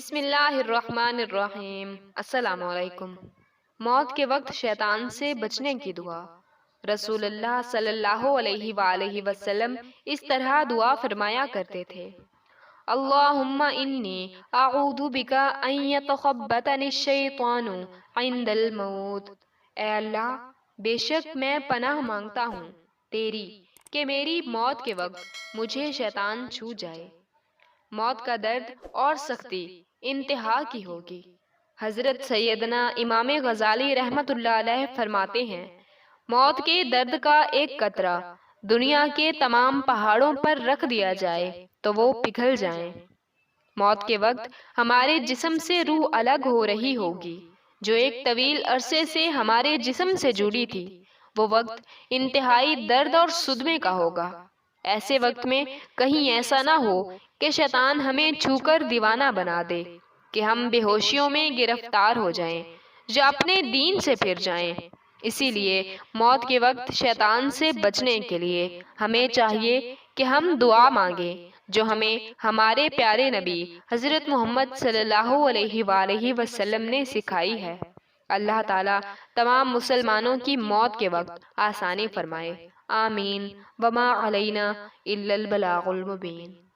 بسم اللہ الرحمن الرحیم۔ السلام علیکم۔ موت کے وقت شیطان سے بچنے کی دعا۔ رسول اللہ صلی اللہ علیہ وآلہ وسلم اس طرح دعا فرمایا کرتے تھے: اللہم انی اعوذ بک ان یتخبطنی الشیطان عند الموت۔ اے اللہ، بے شک میں پناہ مانگتا ہوں تیری کہ میری موت کے وقت مجھے شیطان چھو جائے۔ موت کا درد اور سختی انتہا کی ہوگی۔ حضرت سیدنا امام غزالی رحمۃ اللہ علیہ فرماتے ہیں: موت کے درد کا ایک قطرہ دنیا کے تمام پہاڑوں پر رکھ دیا جائے تو وہ پگھل جائیں۔ موت کے وقت ہمارے جسم سے روح الگ ہو رہی ہوگی جو ایک طویل عرصے سے ہمارے جسم سے جڑی تھی۔ وہ وقت انتہائی درد اور صدمے کا ہوگا۔ ایسے وقت میں کہیں ایسا نہ ہو کہ شیطان ہمیں چھو کر دیوانہ بنا دے، کہ ہم بے ہوشیوں میں گرفتار ہو جائیں یا اپنے دین سے پھر جائیں۔ اسی لیے موت کے وقت شیطان سے بچنے کے لیے ہمیں چاہیے کہ ہم دعا مانگیں جو ہمیں ہمارے پیارے نبی حضرت محمد صلی اللہ علیہ وآلہ وسلم نے سکھائی ہے۔ اللہ تعالیٰ تمام مسلمانوں کی موت کے وقت آسانی فرمائے۔ آمین۔ وما علینا الا البلاغ المبین۔